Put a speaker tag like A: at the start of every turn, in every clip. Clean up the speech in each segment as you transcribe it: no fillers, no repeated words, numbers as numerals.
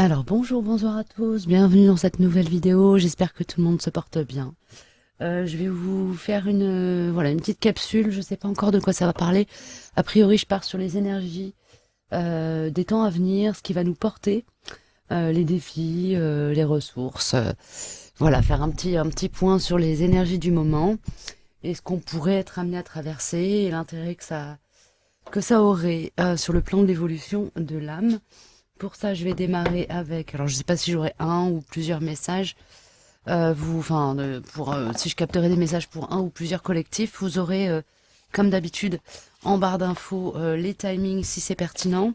A: Alors bonjour à tous, bienvenue dans cette nouvelle vidéo, j'espère que tout le monde se porte bien. Je vais vous faire voilà, une petite capsule, je ne sais pas encore de quoi ça va parler. A priori je pars sur les énergies des temps à venir, ce qui va nous porter, les défis, les ressources. Voilà, faire un petit point sur les énergies du moment et ce qu'on pourrait être amené à traverser et l'intérêt que ça aurait sur le plan de l'évolution de l'âme. Pour ça, je vais démarrer avec. Alors, je ne sais pas si j'aurai un ou plusieurs messages. Si je capterai des messages pour un ou plusieurs collectifs, vous aurez, comme d'habitude, en barre d'infos, les timings si c'est pertinent,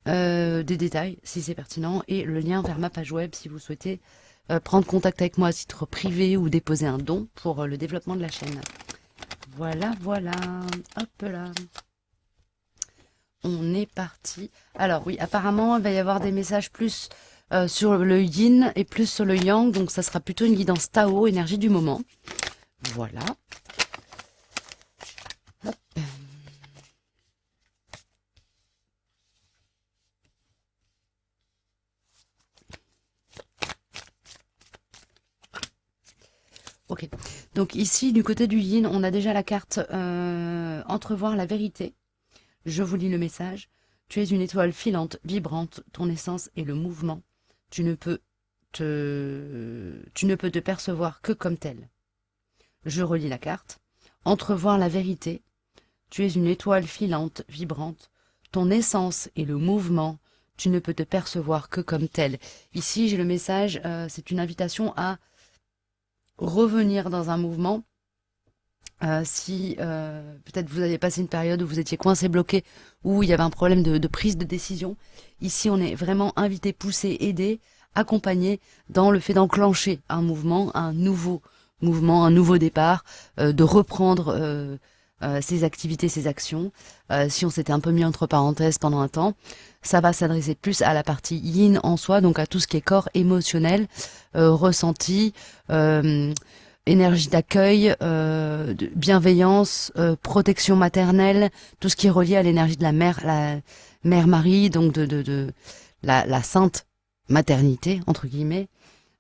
A: des détails si c'est pertinent, et le lien vers ma page web si vous souhaitez prendre contact avec moi à titre privé ou déposer un don pour le développement de la chaîne. Voilà, voilà. Hop là. On est parti. Alors oui, apparemment, il va y avoir des messages plus sur le yin et plus sur le yang. Donc, ça sera plutôt une guidance Tao, énergie du moment. Voilà. Hop. Ok. Donc ici, du côté du yin, on a déjà la carte entrevoir la vérité. Je vous lis le message. Tu es une étoile filante, vibrante. Ton essence est le mouvement. Tu ne peux te percevoir que comme tel. Je relis la carte. Entrevoir la vérité. Tu es une étoile filante, vibrante. Ton essence est le mouvement. Tu ne peux te percevoir que comme tel. Ici, j'ai le message, c'est une invitation à revenir dans un mouvement. Si peut-être vous avez passé une période où vous étiez coincé, bloqué, où il y avait un problème de prise de décision, ici on est vraiment invité, poussé, aidé, accompagné dans le fait d'enclencher un mouvement, un nouveau mouvement, un nouveau départ, de reprendre ses activités, ses actions. Si on s'était un peu mis entre parenthèses pendant un temps, ça va s'adresser plus à la partie yin en soi, donc à tout ce qui est corps émotionnel, ressenti, énergie d'accueil, de bienveillance, protection maternelle, tout ce qui est relié à l'énergie de la mère Marie, donc de la sainte maternité, entre guillemets,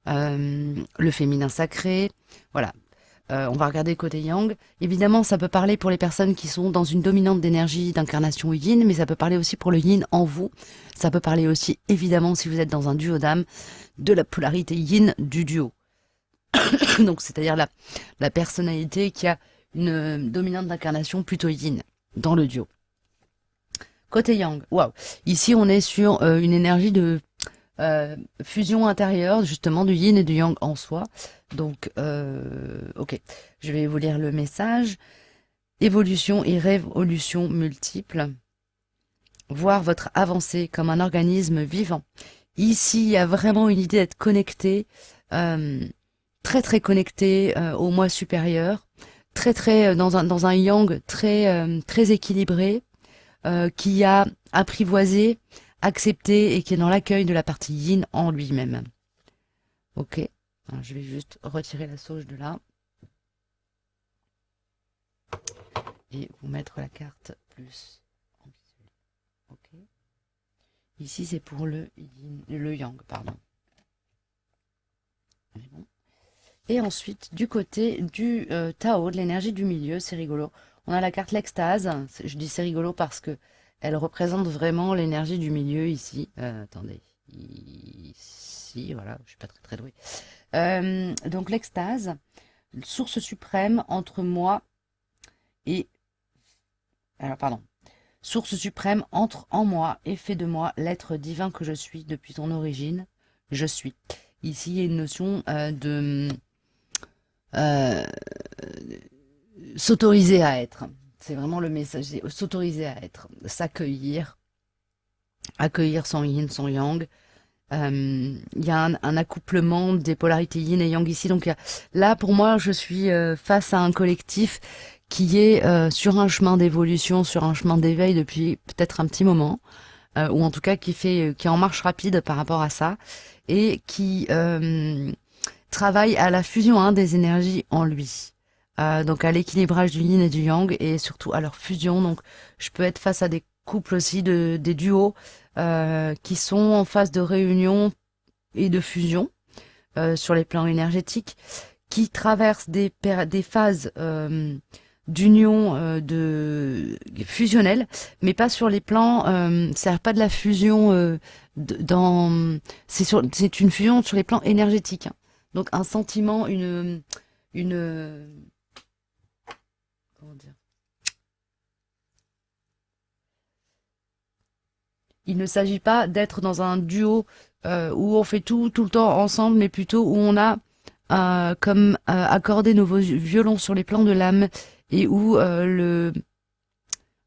A: le féminin sacré, voilà. On va regarder côté yang. Évidemment, ça peut parler pour les personnes qui sont dans une dominante d'énergie d'incarnation yin, mais ça peut parler aussi pour le yin en vous. Ça peut parler aussi, évidemment, si vous êtes dans un duo d'âme, de la polarité yin du duo. Donc, c'est-à-dire la personnalité qui a une dominante d'incarnation plutôt yin dans le duo. Côté yang, waouh. Ici, on est sur une énergie de fusion intérieure, justement, du yin et du yang en soi. Donc, ok, je vais vous lire le message. Évolution et révolution multiples. Voir votre avancée comme un organisme vivant. Ici, il y a vraiment une idée d'être connecté, très très connecté au moi supérieur, très très dans un yang très équilibré, qui a apprivoisé, accepté et qui est dans l'accueil de la partie yin en lui-même. Ok. Alors, je vais juste retirer la sauge de là et vous mettre la carte plus en visuel. Ok. Ici, c'est pour le yin, le yang, pardon. Bon. Et ensuite, du côté du Tao, de l'énergie du milieu, c'est rigolo. On a la carte l'extase. Je dis c'est rigolo parce que elle représente vraiment l'énergie du milieu ici. Attendez. Ici, voilà, je suis pas très très douée. Donc l'extase, source suprême entre moi et... Alors pardon. Source suprême entre en moi et fait de moi l'être divin que je suis depuis ton origine. Je suis. Ici, il y a une notion de s'autoriser à être. C'est vraiment le message, c'est s'autoriser à être, s'accueillir, accueillir son yin, son yang. Il y a un accouplement des polarités yin et yang ici. Donc là, pour moi, je suis face à un collectif qui est sur un chemin d'évolution, sur un chemin d'éveil depuis peut-être un petit moment, ou en tout cas qui est en marche rapide par rapport à ça, et qui travaille à la fusion des énergies en lui. Donc à l'équilibrage du yin et du yang et surtout à leur fusion. Donc je peux être face à des couples aussi, des duos qui sont en phase de réunion et de fusion sur les plans énergétiques, qui traversent des phases d'union fusionnelle, mais pas sur les plans, c'est pas de la fusion c'est une fusion sur les plans énergétiques, hein. Donc un sentiment, une comment dire, il ne s'agit pas d'être dans un duo où on fait tout le temps ensemble, mais plutôt où on a comme accordé nos violons sur les plans de l'âme, et où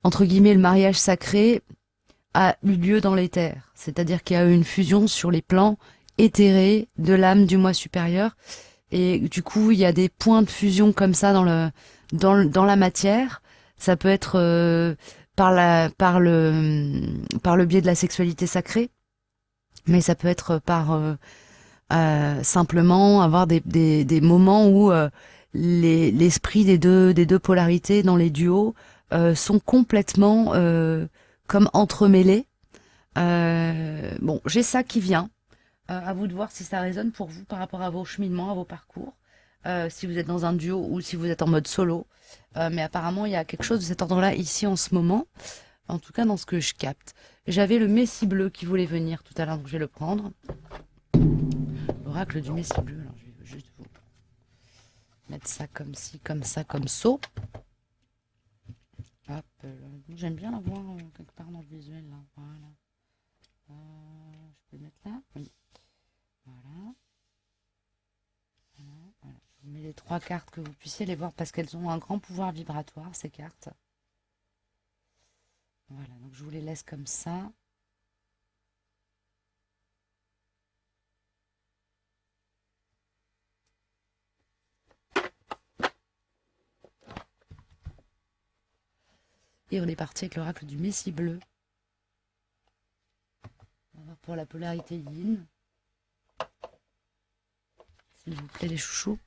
A: entre guillemets, le mariage sacré a eu lieu dans l'éther. C'est-à-dire qu'il y a eu une fusion sur les plans éthérés de l'âme du moi supérieur. Et du coup, il y a des points de fusion comme ça dans la matière. Ça peut être par le biais de la sexualité sacrée, mais ça peut être par simplement avoir des moments où l'esprit des deux polarités dans les duos sont complètement comme entremêlés. Bon, j'ai ça qui vient. À vous de voir si ça résonne pour vous par rapport à vos cheminements, à vos parcours. Si vous êtes dans un duo ou si vous êtes en mode solo. Mais apparemment, il y a quelque chose de cet ordre-là ici en ce moment. En tout cas, dans ce que je capte. J'avais le Messie bleu qui voulait venir tout à l'heure, donc je vais le prendre. L'oracle du Messie bleu. Alors, je vais juste vous mettre ça comme ci, comme ça, comme ça. Hop, j'aime bien l'avoir quelque part dans le visuel, là. Voilà. Je peux le mettre là? Oui. Voilà. Voilà. Je vous mets les 3 cartes que vous puissiez les voir parce qu'elles ont un grand pouvoir vibratoire, ces cartes. Voilà, donc je vous les laisse comme ça. Et on est parti avec l'oracle du Messie bleu. On va voir pour la polarité yin. S'il vous plaît, les chouchous.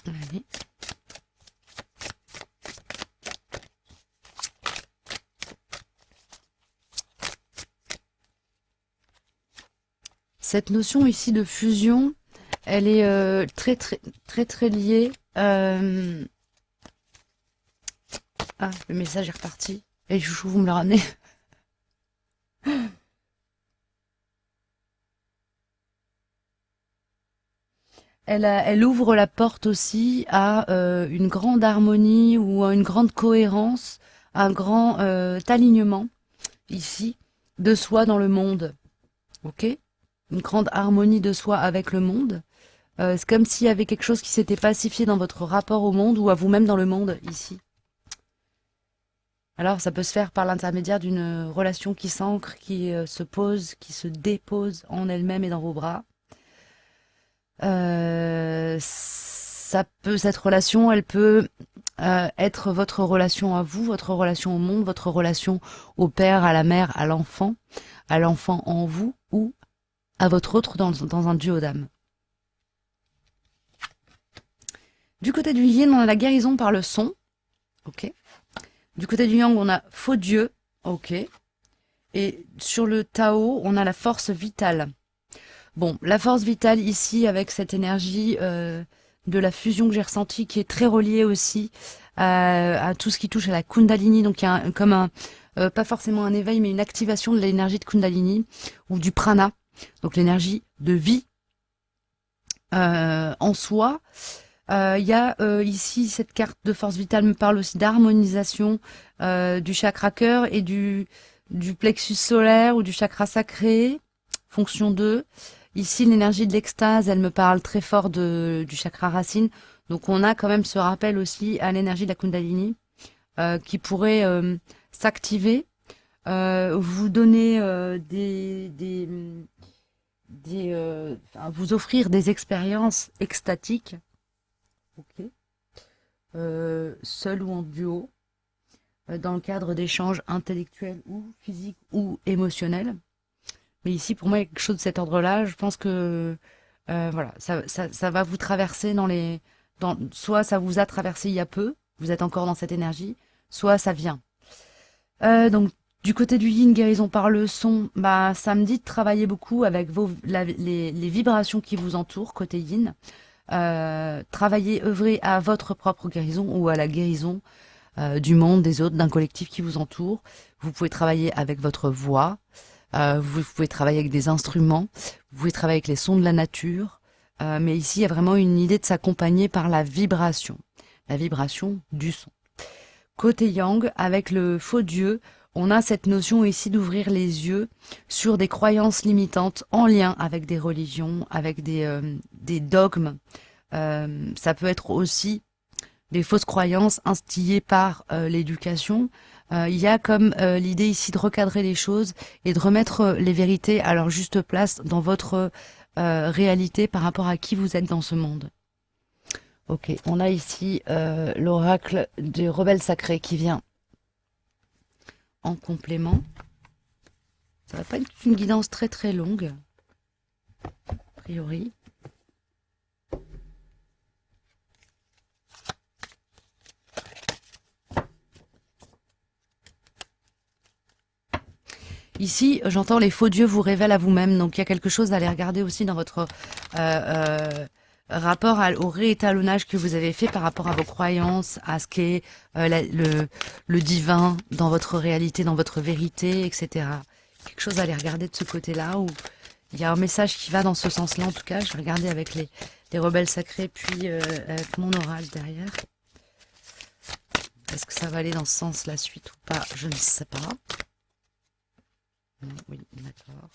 A: Allez. Cette notion ici de fusion, elle est très liée. Ah, le message est reparti. Et chouchou, vous me le ramenez. Elle ouvre la porte aussi à une grande harmonie ou à une grande cohérence, un grand alignement ici de soi dans le monde. Ok? Une grande harmonie de soi avec le monde. C'est comme s'il y avait quelque chose qui s'était pacifié dans votre rapport au monde ou à vous-même dans le monde ici. Alors ça peut se faire par l'intermédiaire d'une relation qui s'ancre, qui se pose, qui se dépose en elle-même et dans vos bras. Cette relation, elle peut être votre relation à vous, votre relation au monde, votre relation au père, à la mère, à l'enfant en vous ou à votre autre dans un duo d'âme. Du côté du yin, on a la guérison par le son. Ok. Du côté du yang, on a faux Dieu. Ok. Et sur le Tao, on a la force vitale. Bon, la force vitale ici, avec cette énergie de la fusion que j'ai ressentie, qui est très reliée aussi à tout ce qui touche à la Kundalini. Donc, il y a pas forcément un éveil, mais une activation de l'énergie de Kundalini ou du prana. Donc, l'énergie de vie en soi. Il y a ici, cette carte de force vitale me parle aussi d'harmonisation du chakra cœur et du plexus solaire ou du chakra sacré, fonction 2. Ici, l'énergie de l'extase, elle me parle très fort du chakra racine. Donc, on a quand même ce rappel aussi à l'énergie de la Kundalini qui pourrait s'activer, vous donner vous offrir des expériences extatiques. Ok. seul ou en duo, dans le cadre d'échanges intellectuels ou physiques ou émotionnels. Mais ici, pour moi, il y a quelque chose de cet ordre-là. Je pense que voilà, ça va vous traverser soit ça vous a traversé il y a peu, vous êtes encore dans cette énergie, soit ça vient. Donc, du côté du yin, guérison par le son, bah, ça me dit de travailler beaucoup avec les vibrations qui vous entourent, côté yin. Travailler, œuvrer à votre propre guérison ou à la guérison du monde, des autres, d'un collectif qui vous entoure. Vous pouvez travailler avec votre voix, vous pouvez travailler avec des instruments, vous pouvez travailler avec les sons de la nature, mais ici il y a vraiment une idée de s'accompagner par la vibration du son. Côté yang, avec le faux Dieu, on a cette notion ici d'ouvrir les yeux sur des croyances limitantes en lien avec des religions, avec des dogmes. Ça peut être aussi des fausses croyances instillées par l'éducation. Il y a comme l'idée ici de recadrer les choses et de remettre les vérités à leur juste place dans votre réalité par rapport à qui vous êtes dans ce monde. Ok, on a ici l'oracle du rebelle sacré qui vient en complément. Ça va pas être une guidance très très longue, a priori. Ici, j'entends les faux dieux vous révèlent à vous-même, donc il y a quelque chose à aller regarder aussi dans votre rapport au réétalonnage que vous avez fait par rapport à vos croyances, à ce qu'est le divin dans votre réalité, dans votre vérité, etc. Quelque chose à aller regarder de ce côté-là, où il y a un message qui va dans ce sens-là, en tout cas. Je vais regarder avec les rebelles sacrés, puis avec mon oral derrière. Est-ce que ça va aller dans ce sens, la suite ou pas? Je ne sais pas. Oui, d'accord.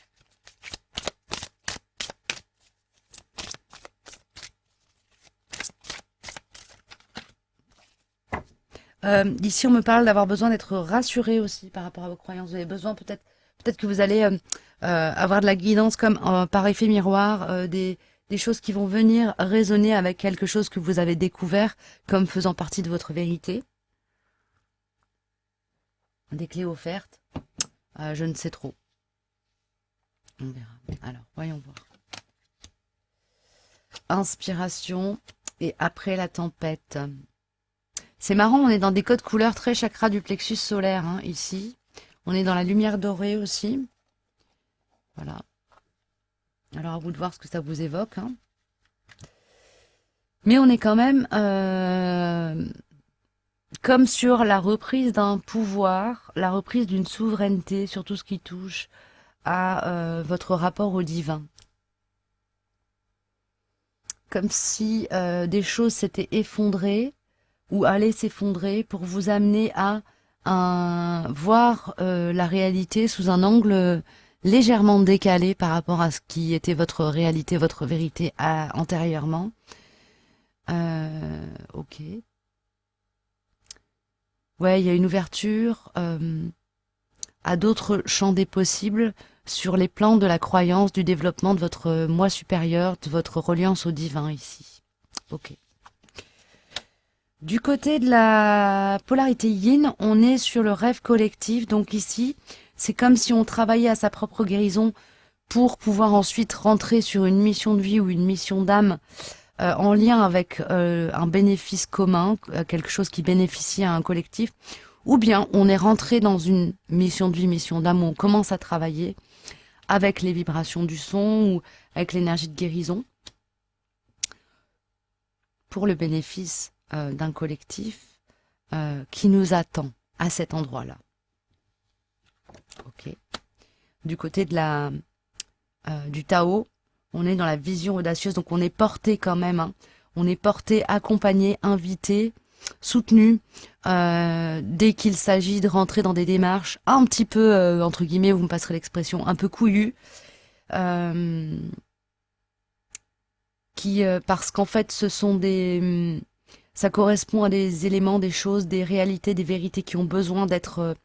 A: Ici, on me parle d'avoir besoin d'être rassuré aussi par rapport à vos croyances. Vous avez besoin peut-être que vous allez avoir de la guidance comme par effet miroir, des choses qui vont venir résonner avec quelque chose que vous avez découvert comme faisant partie de votre vérité. Des clés offertes. Je ne sais trop. On verra. Alors, voyons voir. Inspiration et après la tempête. C'est marrant, on est dans des codes couleurs très chakra du plexus solaire, hein, ici. On est dans la lumière dorée aussi. Voilà. Alors, à vous de voir ce que ça vous évoque. Hein. Mais on est quand même comme sur la reprise d'un pouvoir, la reprise d'une souveraineté sur tout ce qui touche à votre rapport au divin. Comme si des choses s'étaient effondrées ou allaient s'effondrer pour vous amener à voir la réalité sous un angle légèrement décalé par rapport à ce qui était votre réalité, votre vérité antérieurement. Ok. Ouais, il y a une ouverture à d'autres champs des possibles sur les plans de la croyance, du développement de votre moi supérieur, de votre reliance au divin ici. Ok. Du côté de la polarité yin, on est sur le rêve collectif. Donc ici, c'est comme si on travaillait à sa propre guérison pour pouvoir ensuite rentrer sur une mission de vie ou une mission d'âme en lien avec un bénéfice commun, quelque chose qui bénéficie à un collectif. Ou bien on est rentré dans une mission de vie, mission d'âme où on commence à travailler avec les vibrations du son ou avec l'énergie de guérison pour le bénéfice d'un collectif qui nous attend à cet endroit-là. Ok. Du côté de du Tao, on est dans la vision audacieuse, donc on est porté quand même. Hein. On est porté, accompagné, invité, soutenu dès qu'il s'agit de rentrer dans des démarches un petit peu, entre guillemets, vous me passerez l'expression, un peu couillues. Parce qu'en fait, ça correspond à des éléments, des choses, des réalités, des vérités qui ont besoin d'être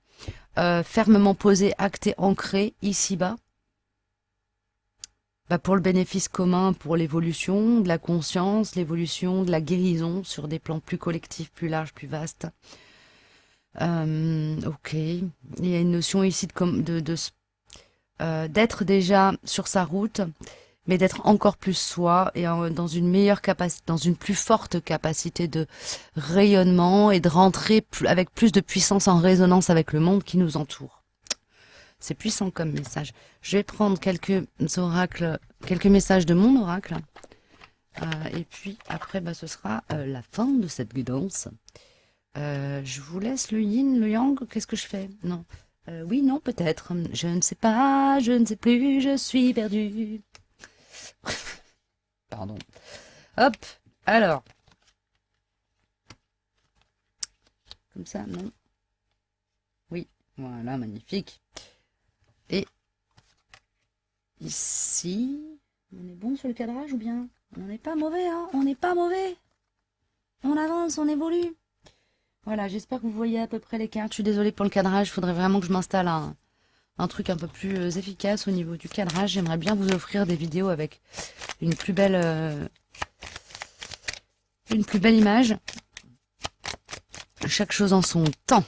A: fermement posées, actées, ancrées ici-bas. bah, pour le bénéfice commun, pour l'évolution de la conscience, l'évolution de la guérison sur des plans plus collectifs, plus larges, plus vastes. Ok. Il y a une notion ici d'être déjà sur sa route, mais d'être encore plus soi et dans une meilleure capacité, dans une plus forte capacité de rayonnement et de rentrer avec plus de puissance en résonance avec le monde qui nous entoure. C'est puissant comme message. Je vais prendre quelques oracles, quelques messages de mon oracle. Et puis après, bah, ce sera la fin de cette guidance. Je vous laisse le yin, le yang. Qu'est-ce que je fais? Non. Oui, non, peut-être. Je ne sais pas, je ne sais plus, je suis perdue. Pardon. Hop, alors. Comme ça, non. Oui, voilà, magnifique. Et ici, on est bon sur le cadrage ou bien? On n'est pas mauvais, hein? On n'est pas mauvais. On avance, on évolue. Voilà, j'espère que vous voyez à peu près les cartes. Je suis désolée pour le cadrage, il faudrait vraiment que je m'installe un truc un peu plus efficace au niveau du cadrage. J'aimerais bien vous offrir des vidéos avec une plus belle image. Chaque chose en son temps.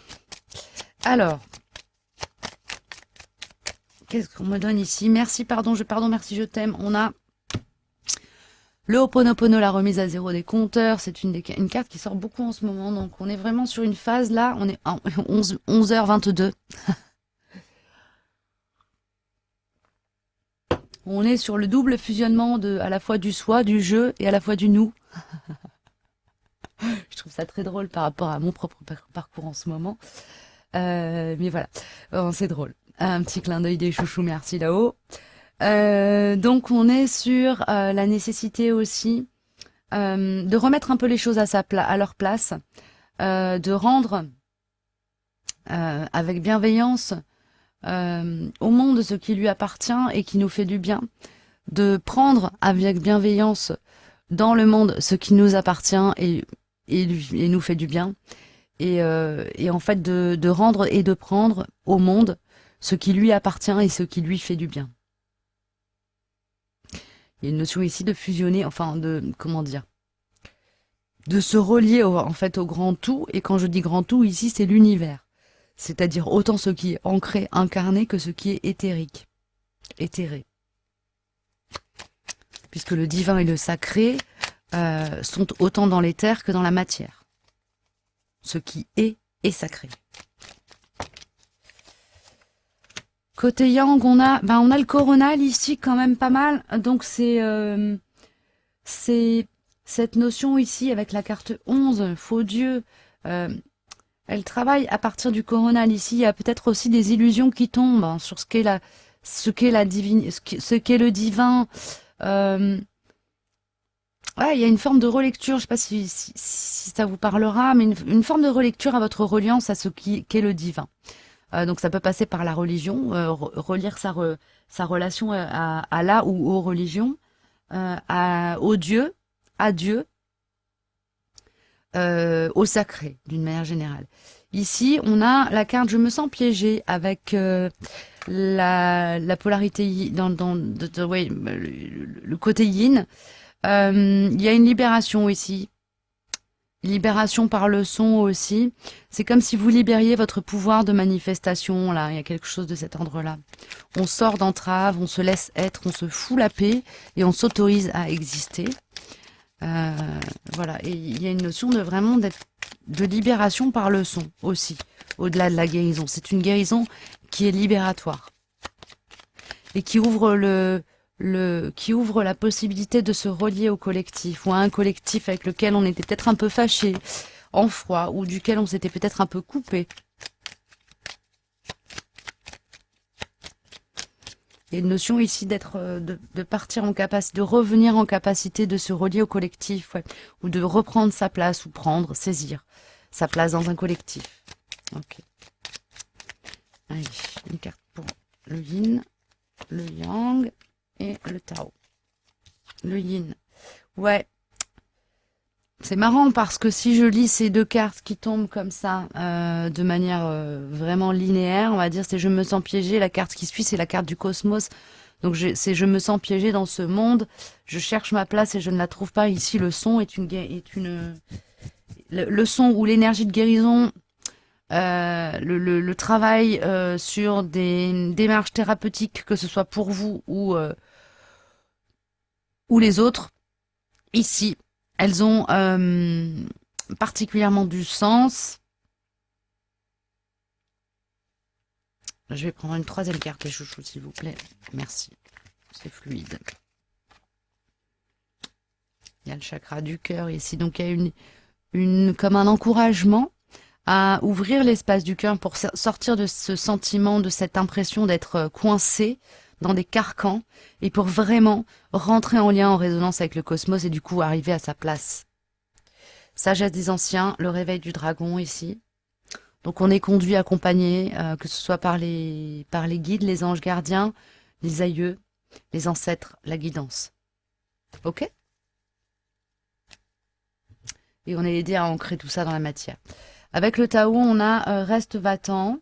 A: Alors, qu'est-ce qu'on me donne ici? Merci, pardon, merci, je t'aime. On a le Ho'oponopono, la remise à zéro des compteurs. C'est une carte qui sort beaucoup en ce moment. Donc, on est vraiment sur une phase là. On est à 11h22. On est sur le double fusionnement à la fois du soi, du jeu et à la fois du nous. Je trouve ça très drôle par rapport à mon propre parcours en ce moment. Mais voilà, c'est drôle. Un petit clin d'œil des chouchous, merci là-haut. Donc on est sur la nécessité aussi de remettre un peu les choses à leur place, de rendre avec bienveillance au monde ce qui lui appartient et qui nous fait du bien, de prendre avec bienveillance dans le monde ce qui nous appartient et nous fait du bien, et en fait de rendre et de prendre au monde ce qui lui appartient et ce qui lui fait du bien. Il y a une notion ici de fusionner, enfin comment dire, de se relier en fait au grand tout, et quand je dis grand tout ici c'est l'univers, c'est-à-dire autant ce qui est ancré, incarné que ce qui est éthérique, éthéré. Puisque le divin et le sacré sont autant dans l'éther que dans la matière. Ce qui est sacré. Côté yang, on a le coronal ici quand même pas mal. Donc c'est cette notion ici avec la carte 11, faux Dieu. Elle travaille à partir du coronal ici. Il y a peut-être aussi des illusions qui tombent sur ce qu'est le divin. Ouais, il y a une forme de relecture, je ne sais pas si ça vous parlera, mais une forme de relecture à votre reliance à ce qu'est le divin. Donc ça peut passer par la religion, relire sa relation à la ou aux religions, au Dieu, à Dieu, au sacré, d'une manière générale. Ici, on a la carte « Je me sens piégée » avec la polarité, le côté yin. Il y a une libération ici. Libération par le son aussi. C'est comme si vous libériez votre pouvoir de manifestation. Là, il y a quelque chose de cet ordre-là. On sort d'entrave, on se laisse être, on se fout la paix et on s'autorise à exister. Voilà. Et il y a une notion de libération par le son aussi, au-delà de la guérison. C'est une guérison qui est libératoire et qui ouvre la possibilité de se relier au collectif, ou à un collectif avec lequel on était peut-être un peu fâché, en froid, ou duquel on s'était peut-être un peu coupé. Il y a une notion ici de partir en capacité, de revenir en capacité de se relier au collectif, ouais, ou de reprendre sa place, ou saisir sa place dans un collectif. Ok. Allez, une carte pour le yin, le yang et le Tao. Le yin. Ouais. C'est marrant parce que si je lis ces deux cartes qui tombent comme ça, de manière vraiment linéaire, on va dire, c'est je me sens piégée. La carte qui suit, c'est la carte du cosmos. Donc je me sens piégée dans ce monde. Je cherche ma place et je ne la trouve pas. Ici, le son le son ou l'énergie de guérison, le travail sur des démarches thérapeutiques, que ce soit pour vous ou les autres. Ici, elles ont particulièrement du sens. Je vais prendre une troisième carte, les chouchous, s'il vous plaît. Merci. C'est fluide. Il y a le chakra du cœur ici. Donc, il y a comme un encouragement à ouvrir l'espace du cœur pour sortir de ce sentiment, de cette impression d'être coincé dans des carcans et pour vraiment rentrer en lien, en résonance avec le cosmos et du coup arriver à sa place. Sagesse des anciens, le réveil du dragon ici. Donc on est conduit, accompagné, que ce soit par les guides, les anges gardiens, les aïeux, les ancêtres, la guidance. Ok? Et on est aidé à ancrer tout ça dans la matière. Avec le Tao, on a reste va-t'en.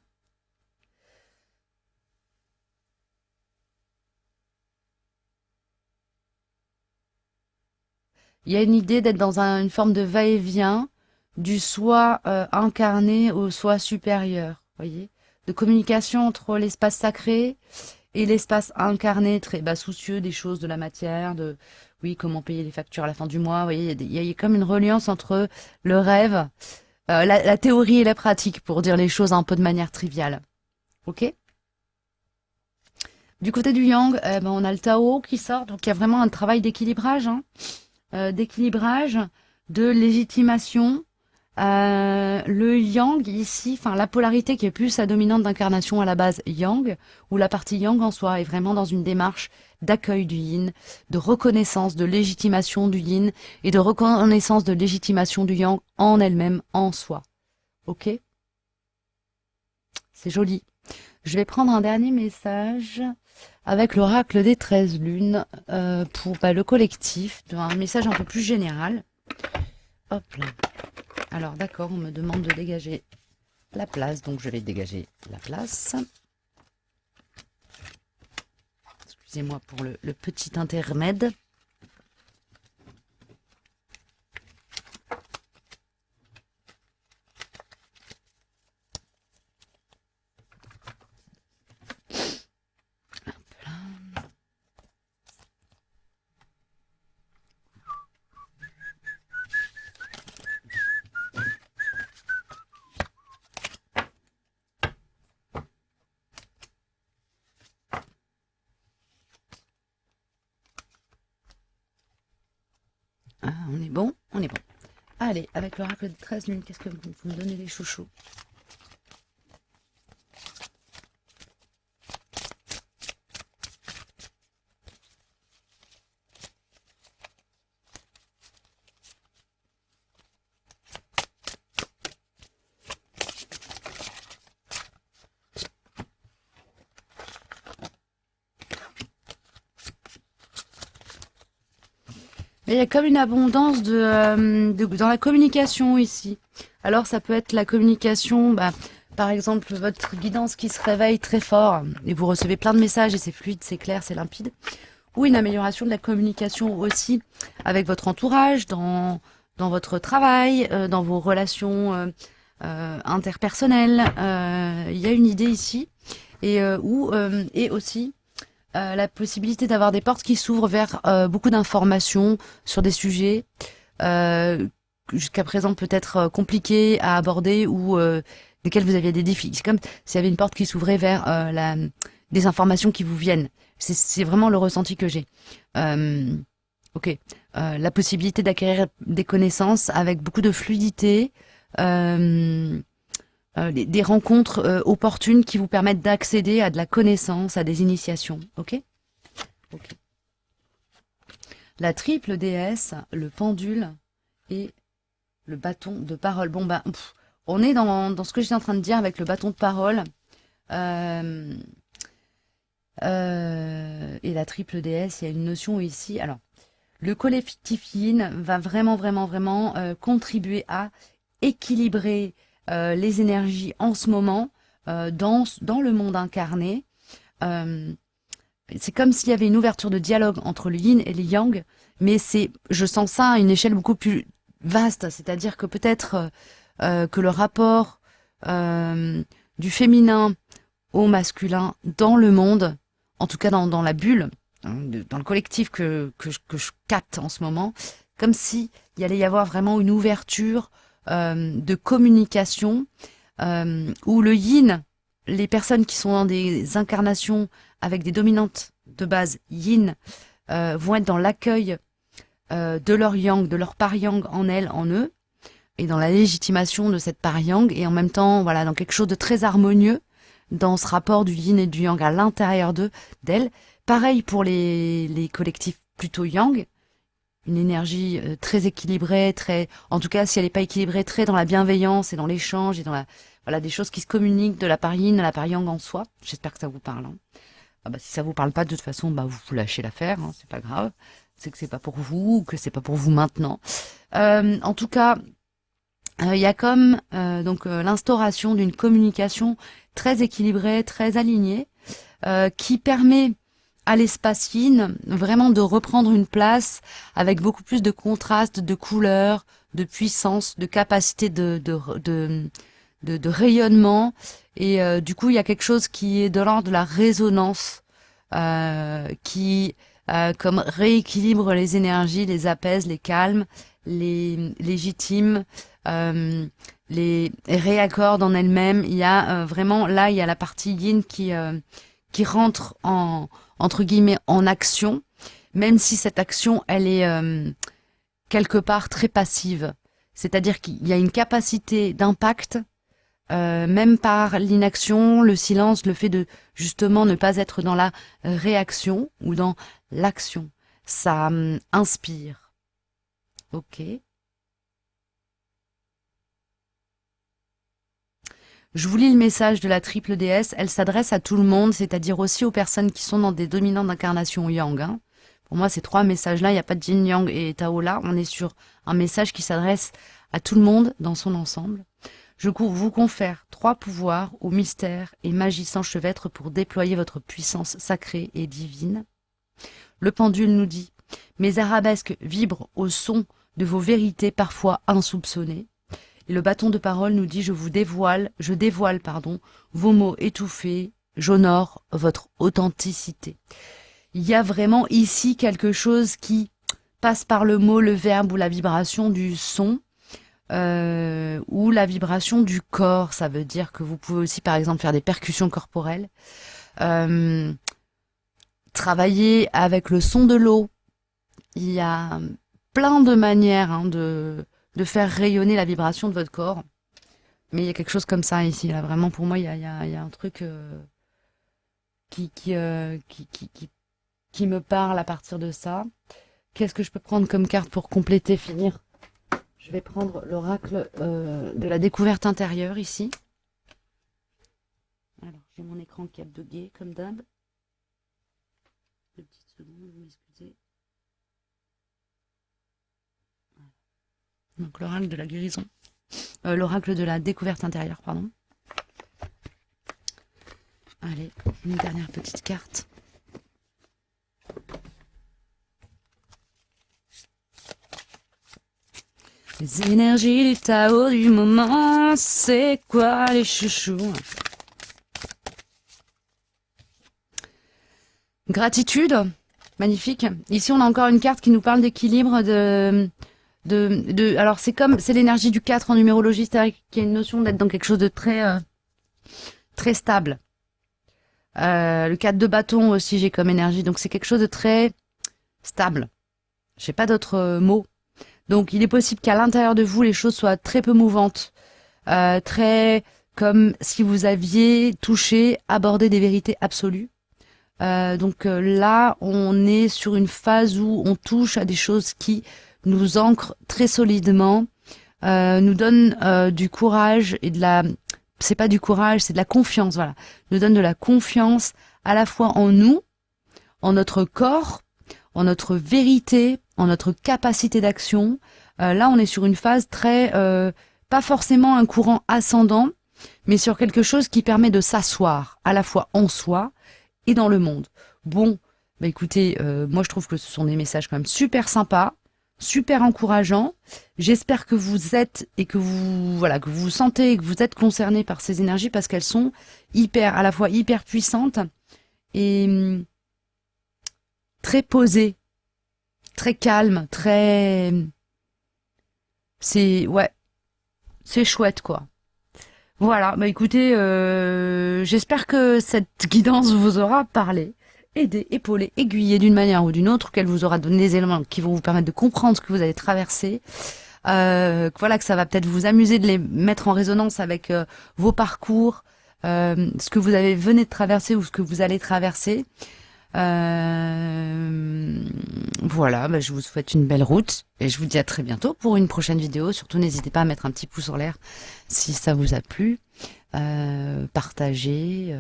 A: Il y a une idée d'être dans une forme de va-et-vient du soi incarné au soi supérieur, voyez, de communication entre l'espace sacré et l'espace incarné, très soucieux des choses de la matière, de oui, comment payer les factures à la fin du mois, voyez, il y a comme une reliance entre le rêve, la théorie et la pratique, pour dire les choses un peu de manière triviale. Ok? Du côté du yang, on a le Tao qui sort, donc il y a vraiment un travail d'équilibrage, de légitimation. Le yang ici, enfin la polarité qui est plus sa dominante d'incarnation à la base yang, ou la partie yang en soi est vraiment dans une démarche d'accueil du yin, de reconnaissance, de légitimation du yin et de reconnaissance de légitimation du yang en elle-même, en soi. Ok? C'est joli. Je vais prendre un dernier message avec l'oracle des 13 lunes pour le collectif, un message un peu plus général. Hop là. Alors d'accord, on me demande de dégager la place, donc je vais dégager la place. Excusez-moi pour le petit intermède. Ah, on est bon, on est bon. Allez, avec l'oracle de 13 lunes, qu'est-ce que vous me donnez les chouchous? Mais il y a comme une abondance dans la communication ici. Alors ça peut être la communication, par exemple votre guidance qui se réveille très fort et vous recevez plein de messages et c'est fluide, c'est clair, c'est limpide. Ou une amélioration de la communication aussi avec votre entourage, dans votre travail, dans vos relations interpersonnelles. Il y a une idée ici et aussi la possibilité d'avoir des portes qui s'ouvrent vers beaucoup d'informations sur des sujets jusqu'à présent peut-être compliqués à aborder ou desquels vous aviez des défis. C'est comme s'il y avait une porte qui s'ouvrait vers des informations qui vous viennent. C'est vraiment le ressenti que j'ai. Ok. La possibilité d'acquérir des connaissances avec beaucoup de fluidité. Des rencontres opportunes qui vous permettent d'accéder à de la connaissance, à des initiations. Ok? Ok. La triple déesse, le pendule et le bâton de parole. Bon, on est dans ce que j'étais en train de dire avec le bâton de parole. Et la triple déesse, il y a une notion ici. Alors, le collectif yin va vraiment contribuer à équilibrer les énergies en ce moment dans le monde incarné. c'est comme s'il y avait une ouverture de dialogue entre le yin et le yang, mais je sens ça à une échelle beaucoup plus vaste, c'est-à-dire que peut-être que le rapport du féminin au masculin dans le monde, en tout cas dans la bulle, hein, dans le collectif que je capte en ce moment, comme si il allait y avoir vraiment une ouverture de communication où le yin, les personnes qui sont dans des incarnations avec des dominantes de base yin vont être dans l'accueil de leur yang, de leur part yang en elles, en eux, et dans la légitimation de cette part yang, et en même temps, voilà, dans quelque chose de très harmonieux, dans ce rapport du yin et du yang à l'intérieur d'elles. Pareil pour les collectifs plutôt yang, une énergie très équilibrée, en tout cas, si elle n'est pas équilibrée, très dans la bienveillance et dans l'échange et dans voilà, des choses qui se communiquent de la part yin à la part yang en soi. J'espère que ça vous parle. Hein. Ah bah, si ça vous parle pas, de toute façon, bah, vous lâchez l'affaire, hein, c'est pas grave. C'est que c'est pas pour vous ou que c'est pas pour vous maintenant. En tout cas, il y a comme l'instauration d'une communication très équilibrée, très alignée, qui permet à l'espace yin vraiment de reprendre une place avec beaucoup plus de contraste, de couleurs, de puissance, de capacité de rayonnement. Et du coup, il y a quelque chose qui est de l'ordre de la résonance, qui comme rééquilibre les énergies, les apaise, les calme, les légitime, les réaccorde en elle-même. Il y a vraiment, là, il y a la partie yin qui rentre entre guillemets en action, même si cette action, elle est quelque part très passive. C'est-à-dire qu'il y a une capacité d'impact, même par l'inaction, le silence, le fait de justement ne pas être dans la réaction ou dans l'action. Ça inspire. Ok. Je vous lis le message de la triple déesse. Elle s'adresse à tout le monde, c'est-à-dire aussi aux personnes qui sont dans des dominants d'incarnation yang. Hein. Pour moi, ces trois messages-là, il n'y a pas de yin, yang et tao là. On est sur un message qui s'adresse à tout le monde dans son ensemble. Je vous confère 3 pouvoirs aux mystères et magie s'enchevêtre pour déployer votre puissance sacrée et divine. Le pendule nous dit « Mes arabesques vibrent au son de vos vérités parfois insoupçonnées. » Et le bâton de parole nous dit « Je dévoile, vos mots étouffés, j'honore votre authenticité. » Il y a vraiment ici quelque chose qui passe par le mot, le verbe ou la vibration du son, ou la vibration du corps. Ça veut dire que vous pouvez aussi, par exemple, faire des percussions corporelles, travailler avec le son de l'eau. Il y a plein de manières de faire rayonner la vibration de votre corps. Mais il y a quelque chose comme ça ici. Là, vraiment, pour moi, il y a un truc qui me parle à partir de ça. Qu'est-ce que je peux prendre comme carte pour compléter, finir? Je vais prendre l'oracle de la découverte intérieure ici. Alors, j'ai mon écran qui a bugué, comme d'hab. 2 petites secondes, vous m'excusez. Donc, l'oracle de la guérison. L'oracle de la découverte intérieure, pardon. Allez, une dernière petite carte. Les énergies du Tao du moment, c'est quoi les chouchous? Gratitude, magnifique. Ici, on a encore une carte qui nous parle d'équilibre, alors c'est l'énergie du 4 en numérologie, c'est-à-dire qu'il y a une notion d'être dans quelque chose de très stable. Le 4 de bâton aussi, j'ai comme énergie, donc c'est quelque chose de très stable. J'ai pas d'autres mots. Donc, il est possible qu'à l'intérieur de vous, les choses soient très peu mouvantes, très comme si vous aviez touché, abordé des vérités absolues. Donc là, on est sur une phase où on touche à des choses qui nous ancrent très solidement, nous donnent du courage et c'est pas du courage, c'est de la confiance, voilà. Nous donne de la confiance à la fois en nous, en notre corps, en notre vérité, en notre capacité d'action. Là, on est sur une phase très, pas forcément un courant ascendant, mais sur quelque chose qui permet de s'asseoir à la fois en soi et dans le monde. Bon, bah écoutez, moi je trouve que ce sont des messages quand même super sympas, super encourageants. J'espère que vous êtes et que vous, voilà, que vous vous sentez et que vous êtes concernés par ces énergies parce qu'elles sont à la fois hyper puissantes et très posées, très calmes, ouais, c'est chouette quoi. Voilà, bah écoutez, j'espère que cette guidance vous aura parlé, aidé, épaulé, aiguillé d'une manière ou d'une autre, qu'elle vous aura donné des éléments qui vont vous permettre de comprendre ce que vous allez traverser. Voilà, que ça va peut-être vous amuser de les mettre en résonance avec vos parcours, ce que vous avez venez de traverser ou ce que vous allez traverser. Voilà, bah, je vous souhaite une belle route et je vous dis à très bientôt pour une prochaine vidéo. Surtout, n'hésitez pas à mettre un petit pouce en l'air si ça vous a plu, partager,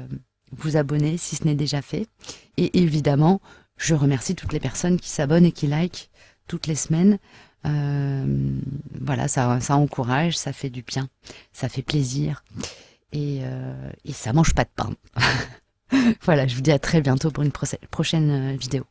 A: vous abonner si ce n'est déjà fait. Et évidemment, je remercie toutes les personnes qui s'abonnent et qui likent toutes les semaines. Voilà, ça encourage, ça fait du bien, ça fait plaisir et ça mange pas de pain. Voilà, je vous dis à très bientôt pour une prochaine vidéo.